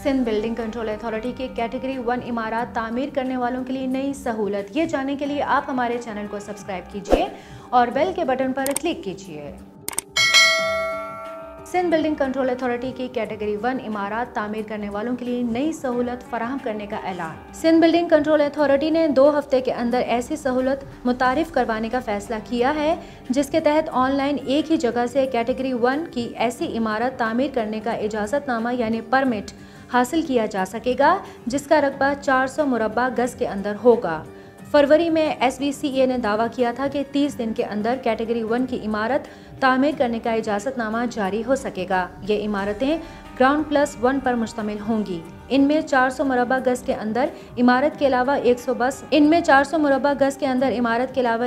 Sindh building control authority की category 1 इमारत तामीर करने वालों के लिए नई सहूलत। ये जानने के लिए आप हमारे चैनल को सब्सक्राइब कीजिए और बेल के बटन पर क्लिक कीजिए। सिंध बिल्डिंग कंट्रोल अथॉरिटी की कैटेगरी 1 इमारत तामीर करने वालों के लिए नई सहूलत फराहम करने का ऐलान। सिंध बिल्डिंग कंट्रोल अथॉरिटी ने 2 हफ्ते के अंदर ऐसी सहूलत मुतारिफ करवाने का फैसला किया है जिसके तहत ऑनलाइन एक ही जगह से कैटेगरी 1 की ऐसी इमारत तामीर करने का इजाज़तनामा यानी परमिट हासिल किया जा सकेगा जिसका रकबा 400 मुरब्बा गज के अंदर होगा। फरवरी में SBCA ने दावा किया था कि 30 दिन के अंदर कैटेगरी 1 की इमारत तामीर करने का इजाज़तनामा जारी हो सकेगा। ये इमारतें ग्राउंड प्लस 1 पर मुश्तमिल होंगी। इनमें 400 मुरब्बा गज के अंदर इमारत के अलावा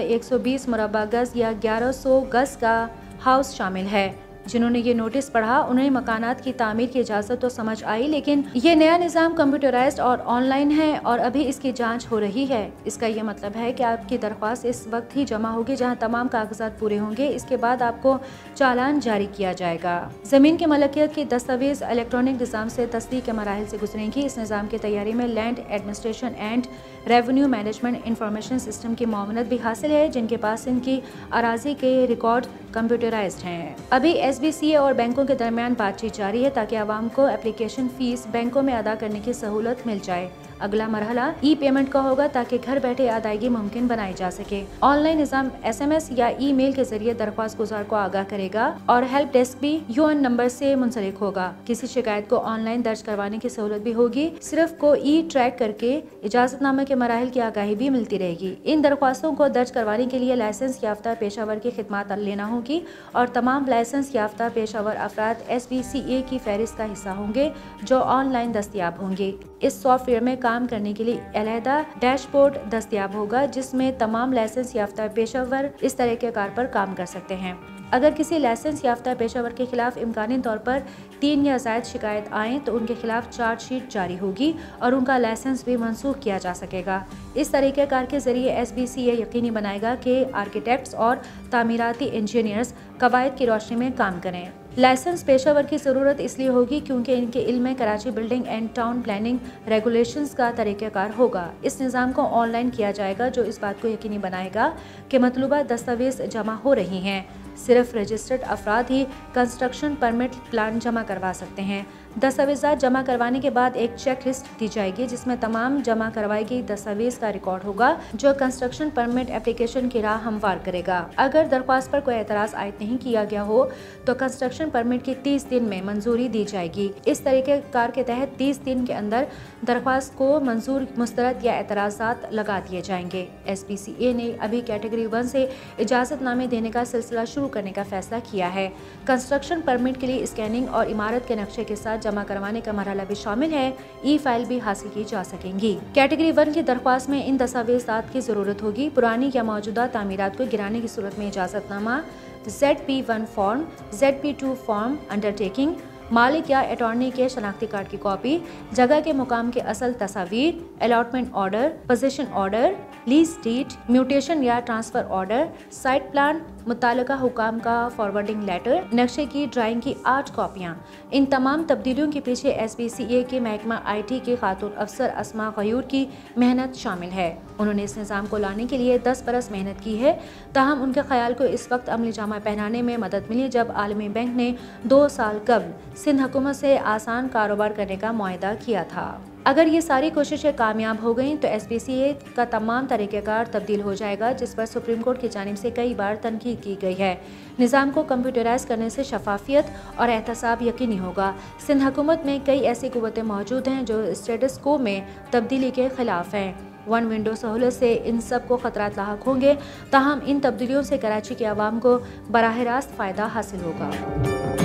120 मुरब्बा गज या 1100 गज का हाउस शामिल है। जिन्होंने ये नोटिस पढ़ा उन्हें मकानात की तामीर की इजाज़त तो समझ आई, लेकिन ये नया निज़ाम कंप्यूटराइज्ड और ऑनलाइन है और अभी इसकी जांच हो रही है। इसका ये मतलब है कि आपकी दरख्वास्त इस वक्त ही जमा होगी जहां तमाम कागजात पूरे होंगे। इसके बाद आपको चालान जारी किया जाएगा। ज़मीन की मलकियत की दस्तावेज इलेक्ट्रॉनिक निज़ाम से तस्दीक के मराहिल से गुजरेंगी। इस निज़ाम की तैयारी में land administration and revenue management information system की मामनत भी हासिल है, जिनके पास इनकी अराजी के रिकॉर्ड कंप्यूटराइज्ड हैं। अभी SBCA और बैंकों के दरमियान बातचीत जारी है ताकि आवाम को एप्लीकेशन फीस बैंकों में अदा करने की सहूलत मिल जाए। अगला मरहला ई-पेमेंट का होगा ताकि घर बैठे अदायगी मुमकिन बनाई जा सके। ऑनलाइन निज़ाम SMS या ईमेल के जरिए दरख्वास्त गुजार को आगाह करेगा और हेल्प डेस्क भी UN नंबर से मुंसलिक होगा। किसी शिकायत को ऑनलाइन दर्ज करवाने की सहूलत भी होगी। सिर्फ को ट्रैक करके इजाज़तनामे के मराहिल की आगाही भी मिलती रहेगी। इन दरख्वास्तों को दर्ज करवाने के लिए लाइसेंस याफ्ता पेशावर की खिदमत लेना होगी और तमाम लाइसेंस याफ्ता पेशावर अफराद SBCA की फहरिस्त का हिस्सा होंगे जो ऑनलाइन दस्तयाब होंगे। इस सॉफ्टवेयर में काम करने के लिए अलहदा डैशबोर्ड दस्तयाब होगा जिसमें तमाम लाइसेंस याफ्ता पेशावर इस तरह के कार पर काम कर सकते हैं। अगर किसी लाइसेंस याफ्ता पेशावर के खिलाफ इम्कानी तौर पर 3 या ज़ायद शिकायत आए तो उनके खिलाफ चार्जशीट जारी होगी और उनका लाइसेंस भी मनसूख किया जा सकेगा। इस तरीके कार के जरिए SBCA यकीनी बनाएगा कि आर्किटेक्ट्स और तामीराती इंजीनियर्स कवायद की रोशनी में काम करें। लाइसेंस पेशावर की ज़रूरत इसलिए होगी क्योंकि इनके इल्म में Karachi building and town planning regulations का तरीक़ाकार होगा। इस निज़ाम को ऑनलाइन किया जाएगा जो इस बात को यकीनी बनाएगा कि मतलूबा दस्तावेज जमा हो रही हैं। सिर्फ रजिस्टर्ड अफराद ही कंस्ट्रक्शन परमिट प्लान जमा करवा सकते हैं। दस्तावेज़ात जमा करवाने के बाद एक चेक लिस्ट दी जाएगी जिसमें तमाम जमा करवाई गई दस्तावेज का रिकॉर्ड होगा जो कंस्ट्रक्शन परमिट एप्लीकेशन की राह हमवार करेगा। अगर दरख्वास्त पर कोई एतराज़ आयद नहीं किया गया हो तो कंस्ट्रक्शन परमिट की 30 दिन में मंजूरी दी जाएगी। इस तरीके कार के तहत 30 दिन के अंदर दरख्वास्त को मंजूर, मुस्तरद या एतराज़ात लगा दिए जाएंगे। SBCA ने अभी कैटेगरी 1 से इजाज़तनामे देने का सिलसिला शुरू करने का फैसला किया है। कंस्ट्रक्शन परमिट के लिए स्कैनिंग और इमारत के नक्शे के साथ जमा करवाने का मरहला भी शामिल है। फाइल भी हासिल की जा सकेंगी। कैटेगरी 1 की दरख्वास्त में इन दस्तावेज़ात की जरूरत होगी। पुरानी या मौजूदा तामीरात को गिराने की सूरत में इजाज़तनामा, ZP1 form, ZP2 form, undertaking, मालिक या अटॉर्नी के शनाख्ती कार्ड की कॉपी, जगह के मुकाम के असल तस्वीर, allotment order, position order, lease deed, mutation या ट्रांसफर ऑर्डर, साइट प्लान, मुताल्लिका हुकाम का फॉरवर्डिंग लेटर, नक्शे की ड्राइंग की 8 कॉपियाँ। इन तमाम तब्दीलियों के पीछे SBCA के महकमा IT की खातून अफसर अस्मा गयूर की मेहनत शामिल है। उन्होंने इस निज़ाम को लाने के लिए 10 बरस मेहनत की है। ताहम उनके ख्याल को इस वक्त अमली जामा पहनाने में मदद मिली जब आलमी बैंक ने 2 साल कबल सिंध हुकूमत से आसान कारोबार करने का मुआहदा किया था। अगर ये सारी कोशिशें कामयाब हो गईं तो SBCA का तमाम तरीक़ेकार तब्दील हो जाएगा जिस पर सुप्रीम कोर्ट की जानिब से कई बार तनकीद की गई है। निज़ाम को कंप्यूटराइज करने से शफाफियत और एहतसाब यकीनी होगा। सिंध हुकूमत में कई ऐसी कुव्वतें मौजूद हैं जो स्टेटस को में तब्दीली के खिलाफ हैं। 1 विंडो सहूलत से इन सब को खतरात लाहक होंगे, ताहम इन तब्दीलियों से कराची के आवाम को बराह रास्त फ़ायदा हासिल होगा।